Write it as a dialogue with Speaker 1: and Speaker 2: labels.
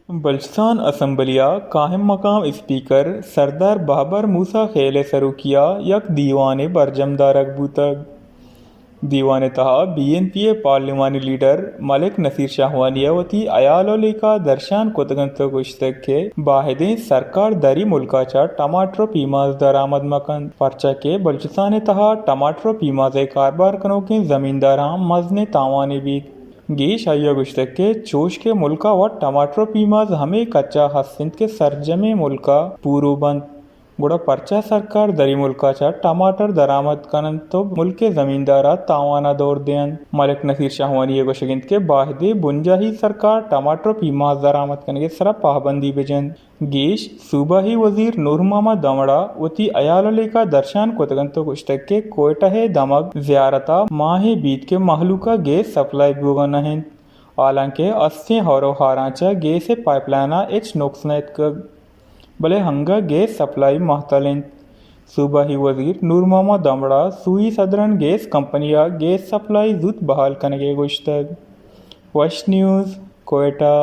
Speaker 1: बलूचिस्तान असम्बलिया कायम मकाम स्पीकर सरदार बाबर मूसा खेले सरूकिया यक दीवान बरजमदारक बूतक दीवान तहा BNP पार्लिमानी लीडर मलिक नसीर शाहवानिया वती अयालोलिका दर्शान कोतगंतो गुश्तक के बाहिदें सरकार दरी मुल्काचा टमाटरो पीमाज दरामद मकन परचा के बलूचिस्तान तहा टमाटरो पीमाजे कारबार कनो के जमींदारां मजने तावानी बीत गेश आया गुश्तक के चोश के मुल्का व टमाटरो पीमाज हमें कच्चा हसिंत के सरजमे मुल्का पूरो बंद गुड़ा परचा सरकार दरी मुल्काचा टमाटर दरामद कनन तो मुल्क के जमींदारा तावाना दौर देन मलिक नसीर शाहवानी गोशगिंत के बाहदे बुंजाही सरकार टमाटर पीमाज दरामद करने के सरा पाबंदी बेजन गेश सूबाही वजीर नूर मोहम्मद दमड़ा वती अयालोलिका दर्शान कोतगंतो गुश्तक के कोयटा है दमक जियारता माहे बीत के महलूका गैस सप्लाई बुगन हैं हालांकि 80 हौरो हारांचा गैस पाइपलाइना एच नुकसनैत भले हंगा गैस सप्लाई महतलिन सूबाही वजीर नूर मोहम्मद दमड़ा सुई सदरन गैस कंपनिया गैस सप्लाई जुत बहाल करने के गुश्तक वश न्यूज़ कोयटा।